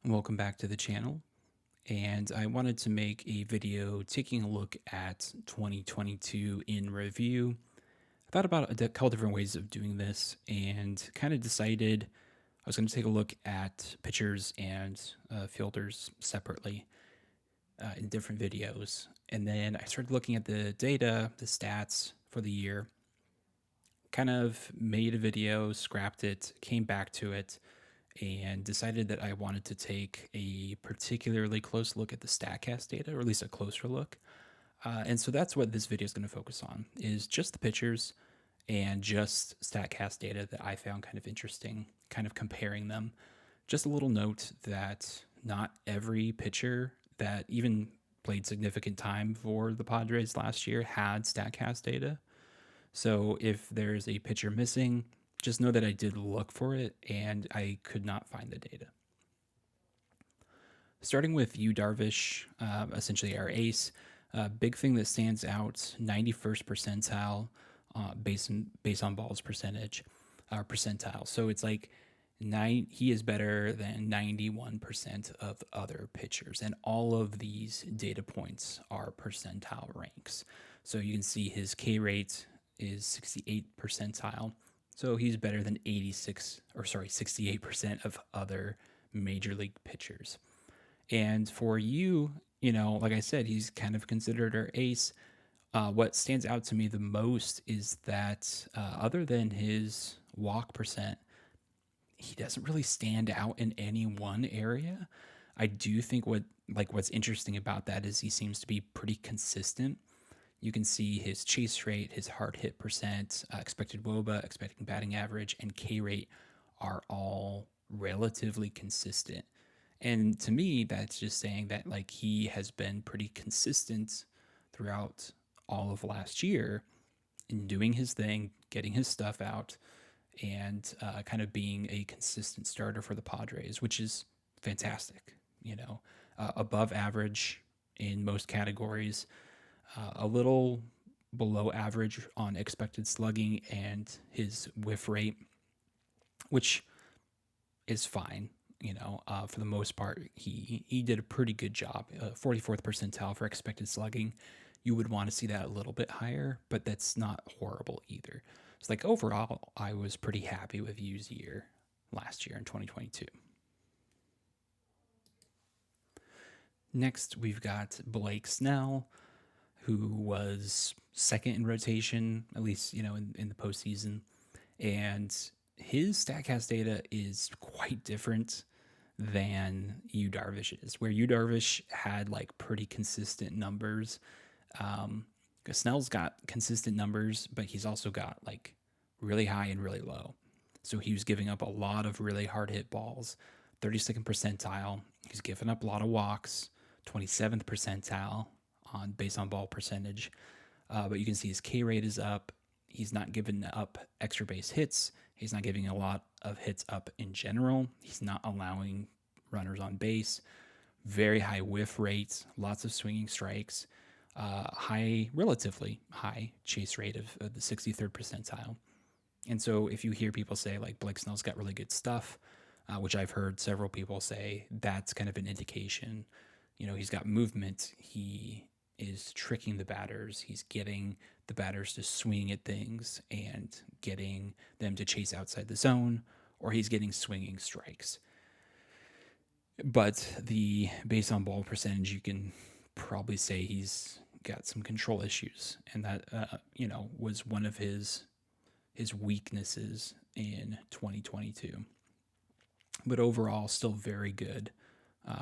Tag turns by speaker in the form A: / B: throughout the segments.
A: Welcome back to the channel. And I wanted to make a video taking a look at 2022 in review. I thought about a couple different ways of doing this and kind of decided I was going to take a look at pitchers and fielders separately in different videos. And then I started looking at the data, the stats for the year, kind of made a video, scrapped it, came back to it, and decided that I wanted to take a particularly close look at the Statcast data, or at least a closer look. And so that's what this video is going to focus on, is just the pitchers and just Statcast data that I found kind of interesting, kind of comparing them. Just a little note that not every pitcher that even played significant time for the Padres last year had Statcast data. So if there's a pitcher missing, just know that I did look for it and I could not find the data. Starting with Yu Darvish, essentially our ace, big thing that stands out: 91st percentile base on balls percentage, percentile. So it's like he is better than 91% of other pitchers, and all of these data points are percentile ranks. So you can see his K rate is 68th percentile. So he's better than 68% of other major league pitchers. And for you, like I said, he's kind of considered our ace. What stands out to me the most is that other than his walk percent, he doesn't really stand out in any one area. I do think what's interesting about that is he seems to be pretty consistent. You can see his chase rate, his hard hit percent, expected WOBA, expected batting average, and K rate are all relatively consistent. And to me, that's just saying that he has been pretty consistent throughout all of last year in doing his thing, getting his stuff out, and kind of being a consistent starter for the Padres, which is fantastic. Above average in most categories, a little below average on expected slugging and his whiff rate, which is fine. For the most part, he did a pretty good job. 44th percentile for expected slugging. You would want to see that a little bit higher, but that's not horrible either. So overall, I was pretty happy with Yu's year last year in 2022. Next, we've got Blake Snell, who was second in rotation, at least, in the postseason. And his Statcast data is quite different than Yu Darvish's, where Yu Darvish had pretty consistent numbers. Snell's got consistent numbers, but he's also got really high and really low. So he was giving up a lot of really hard hit balls, 32nd percentile. He's given up a lot of walks, 27th percentile on base on ball percentage. But you can see his K rate is up. He's not giving up extra base hits. He's not giving a lot of hits up in general. He's not allowing runners on base. Very high whiff rates, lots of swinging strikes, relatively high chase rate of the 63rd percentile. And so if you hear people say Blake Snell's got really good stuff, which I've heard several people say, that's kind of an indication. He's got movement. He is tricking the batters. He's getting the batters to swing at things and getting them to chase outside the zone, or he's getting swinging strikes. But the base on ball percentage, you can probably say he's got some control issues, and that was one of his weaknesses in 2022. But overall, still very good.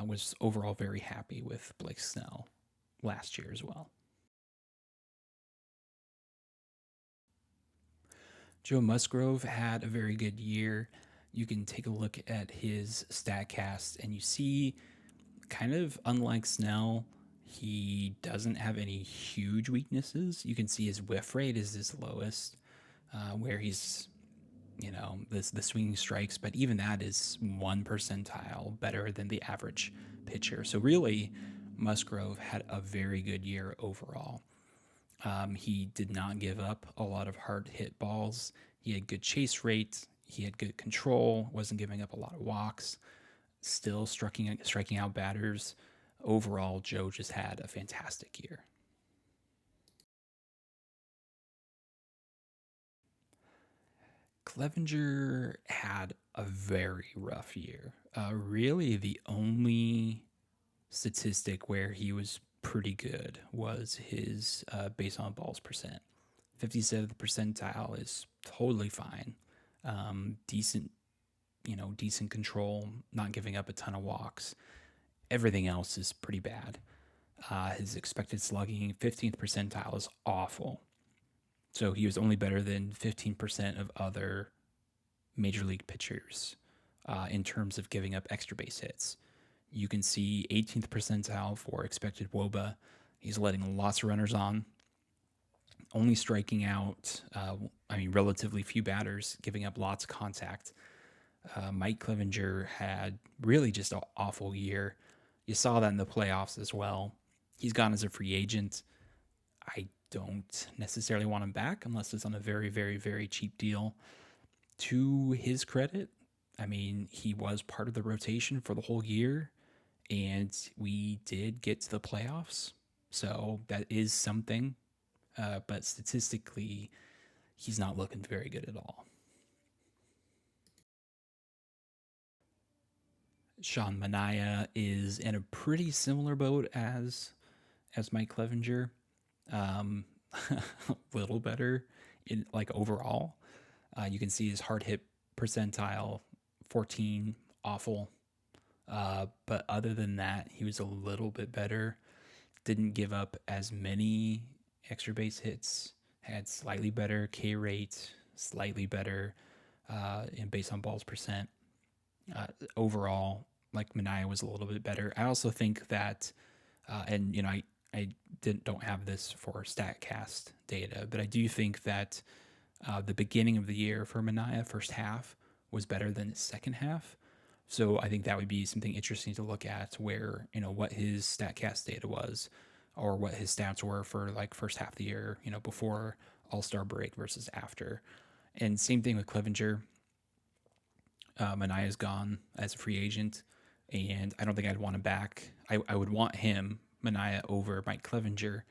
A: Was overall very happy with Blake Snell last year as well. Joe Musgrove had a very good year. You can take a look at his Statcast and you see, kind of unlike Snell, he doesn't have any huge weaknesses. You can see his whiff rate is his lowest, where he's the swinging strikes, but even that is 1 percentile better than the average pitcher. So really, Musgrove had a very good year overall. He did not give up a lot of hard hit balls. He had good chase rate. He had good control. Wasn't giving up a lot of walks. still striking out batters. Overall, Joe just had a fantastic year. Clevenger had a very rough year. Really, the only statistic where he was pretty good was his base on balls percent. 57th percentile is totally fine. Decent, decent control, not giving up a ton of walks. Everything else is pretty bad. His expected slugging, 15th percentile, is awful. So he was only better than 15% of other major league pitchers in terms of giving up extra base hits. You can see 18th percentile for expected WOBA. He's letting lots of runners on, only striking out, relatively few batters, giving up lots of contact. Mike Clevenger had really just an awful year. You saw that in the playoffs as well. He's gone as a free agent. I don't necessarily want him back unless it's on a very, very, very cheap deal. To his credit, he was part of the rotation for the whole year, and we did get to the playoffs. So that is something. But statistically, he's not looking very good at all. Sean Manaea is in a pretty similar boat as Mike Clevenger. A little better in like overall. You can see his hard hit percentile 14, awful. But other than that, he was a little bit better. Didn't give up as many extra base hits. Had slightly better K rate, slightly better in base on balls percent. Overall, like Manaea was a little bit better. I also think that, I don't have this for Statcast data, but I do think that the beginning of the year for Manaea, first half, was better than his second half. So I think that would be something interesting to look at, where what his Statcast data was, or what his stats were for like first half of the year, before All-Star break versus after. And same thing with Clevenger. Manaea's gone as a free agent, and I don't think I'd want him back. I would want him, Manaea, over Mike Clevenger,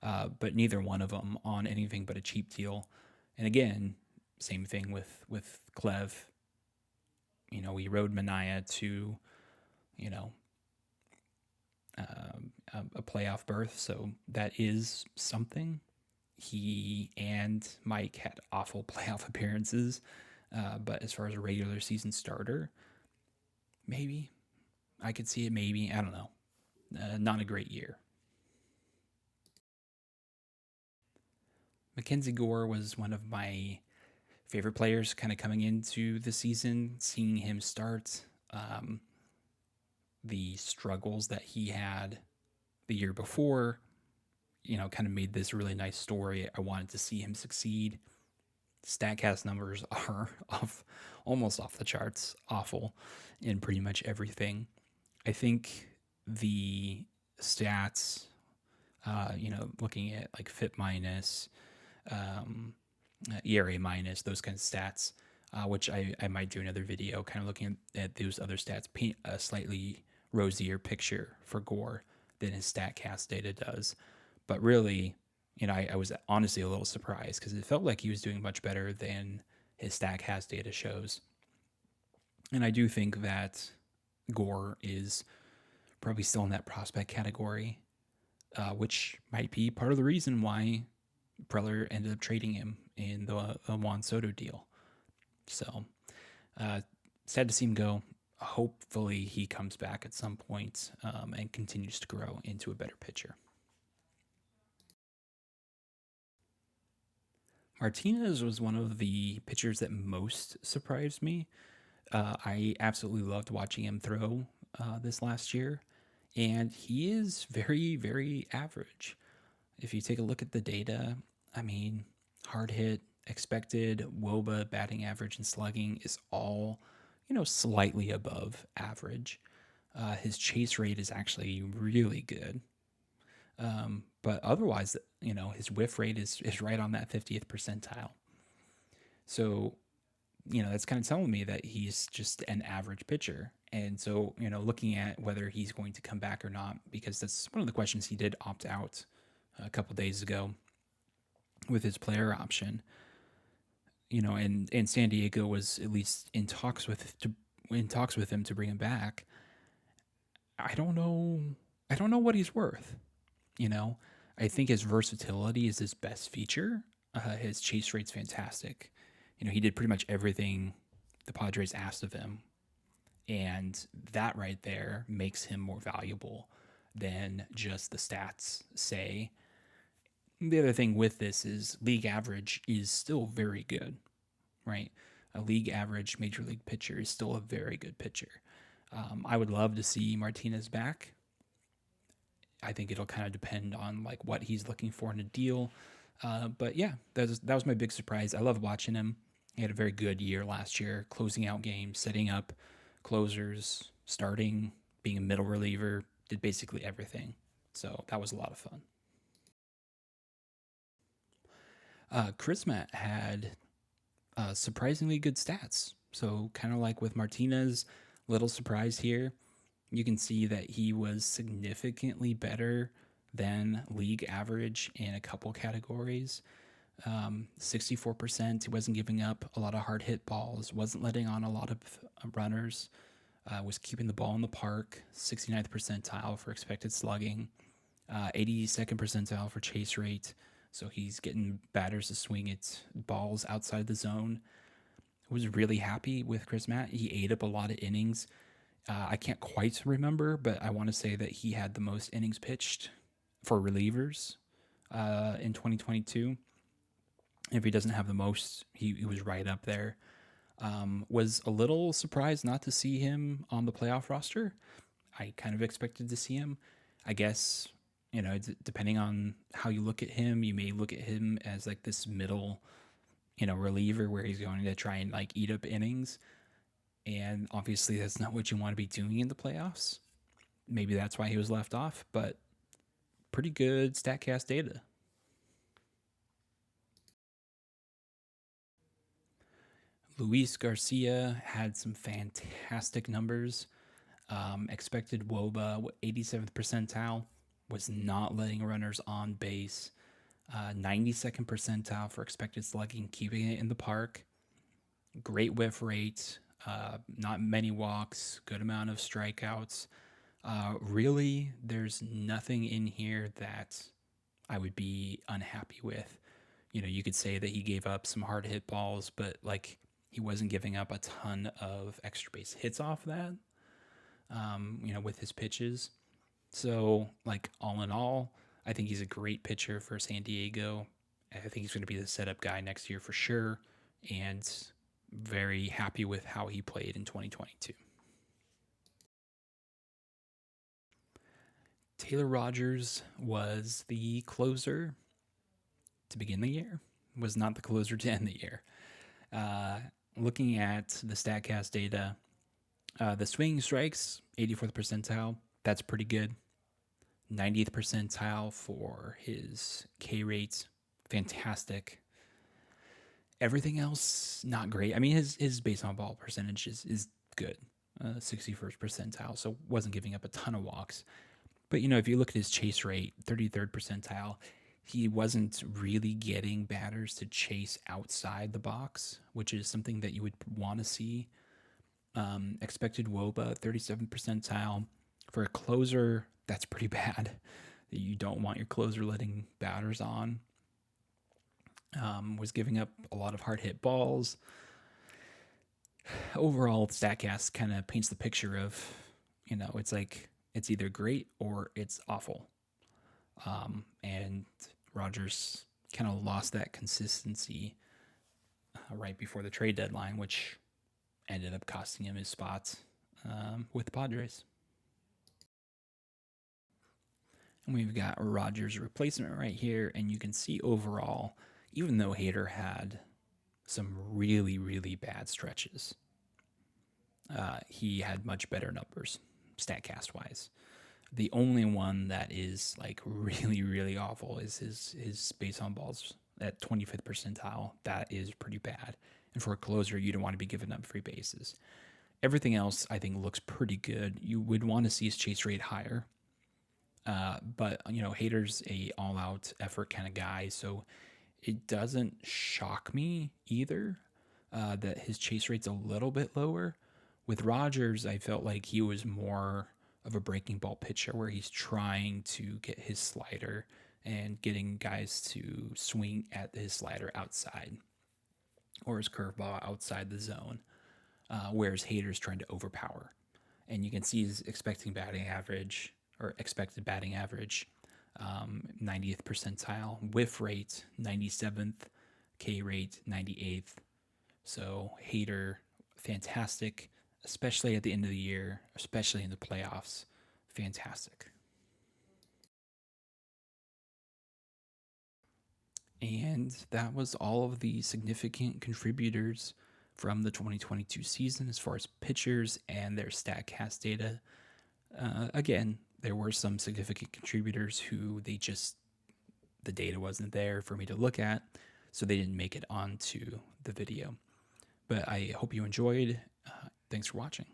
A: but neither one of them on anything but a cheap deal. And again, same thing with Clev. We rode Manaea to, a playoff berth, so that is something. He and Mike had awful playoff appearances, but as far as a regular season starter, maybe I could see it. Maybe, I don't know. Not a great year. Mackenzie Gore was one of my favorite players kind of coming into the season, seeing him start. The struggles that he had the year before, kind of made this really nice story. I wanted to see him succeed. Statcast numbers are almost off the charts, awful in pretty much everything. I think the stats, looking at like FIP minus, ERA minus, those kinds of stats, which I might do another video kind of looking at those other stats, paint a slightly rosier picture for Gore than his Statcast data does. But really, I was honestly a little surprised because it felt like he was doing much better than his Statcast data shows. And I do think that Gore is probably still in that prospect category, which might be part of the reason why Preller ended up trading him in the Juan Soto deal. So, sad to see him go. Hopefully he comes back at some point and continues to grow into a better pitcher. Martinez was one of the pitchers that most surprised me. I absolutely loved watching him throw this last year, and he is very, very average. If you take a look at the data, hard hit, expected, WOBA, batting average, and slugging is all, slightly above average. His chase rate is actually really good. But otherwise, his whiff rate is right on that 50th percentile. So that's kind of telling me that he's just an average pitcher. And so, looking at whether he's going to come back or not, because that's one of the questions. He did opt out a couple days ago with his player option, and San Diego was at least in talks with him to bring him back. I don't know. I don't know what he's worth. You know, I think his versatility is his best feature. His chase rate's fantastic. He did pretty much everything the Padres asked of him, and that right there makes him more valuable than just the stats say. The other thing with this is league average is still very good, right? A league average major league pitcher is still a very good pitcher. I would love to see Martinez back. I think it'll kind of depend on like what he's looking for in a deal. But yeah, that was my big surprise. I love watching him. He had a very good year last year, closing out games, setting up closers, starting, being a middle reliever, did basically everything. So that was a lot of fun. Chrismat had surprisingly good stats. So kind of like with Martinez, little surprise here. You can see that he was significantly better than league average in a couple categories. 64%. He wasn't giving up a lot of hard hit balls, wasn't letting on a lot of runners, was keeping the ball in the park. 69th percentile for expected slugging, 82nd percentile for chase rate. So he's getting batters to swing at balls outside the zone. I was really happy with Chris Matt. He ate up a lot of innings. I can't quite remember, but I want to say that he had the most innings pitched for relievers in 2022. If he doesn't have the most, he was right up there. Was a little surprised not to see him on the playoff roster. I kind of expected to see him. I guess, depending on how you look at him, you may look at him as like this middle, reliever where he's going to try and like eat up innings. And obviously, that's not what you want to be doing in the playoffs. Maybe that's why he was left off, but pretty good Statcast data. Luis Garcia had some fantastic numbers. Expected WOBA, 87th percentile, was not letting runners on base. 92nd percentile for expected slugging, keeping it in the park. Great whiff rate, not many walks, good amount of strikeouts. Really, there's nothing in here that I would be unhappy with. You could say that he gave up some hard hit balls, but like he wasn't giving up a ton of extra base hits off that, with his pitches. So, like, all in all, I think he's a great pitcher for San Diego. I think he's going to be the setup guy next year for sure. And very happy with how he played in 2022. Taylor Rogers was the closer to begin the year, was not the closer to end the year. Looking at the StatCast data, the swinging strikes, 84th percentile, that's pretty good. 90th percentile for his K rate, fantastic. Everything else, not great. I mean, his base on ball percentage is good, 61st percentile, so wasn't giving up a ton of walks. But, if you look at his chase rate, 33rd percentile, he wasn't really getting batters to chase outside the box, which is something that you would want to see. Expected WOBA, 37th percentile. For a closer, that's pretty bad. You don't want your closer letting batters on. Was giving up a lot of hard hit balls. Overall, Statcast kind of paints the picture of, it's like it's either great or it's awful. And Rogers kind of lost that consistency right before the trade deadline, which ended up costing him his spot with the Padres. And we've got Rogers' replacement right here, and you can see overall, even though Hader had some really, really bad stretches, he had much better numbers, StatCast wise. The only one that is like really, really awful is his base on balls at 25th percentile. That is pretty bad. And for a closer, you don't want to be giving up free bases. Everything else, I think, looks pretty good. You would want to see his chase rate higher. But, Hader's a all-out effort kind of guy, so it doesn't shock me either that his chase rate's a little bit lower. With Rogers, I felt like he was more of a breaking ball pitcher where he's trying to get his slider and getting guys to swing at his slider outside or his curveball outside the zone, whereas Hader's trying to overpower. And you can see his expected batting average 90th percentile, whiff rate 97th, K rate 98th. So Hader, fantastic, especially at the end of the year, especially in the playoffs. Fantastic. And that was all of the significant contributors from the 2022 season as far as pitchers and their Statcast data. Again, there were some significant contributors who the data wasn't there for me to look at, so they didn't make it onto the video. But I hope you enjoyed. Thanks for watching.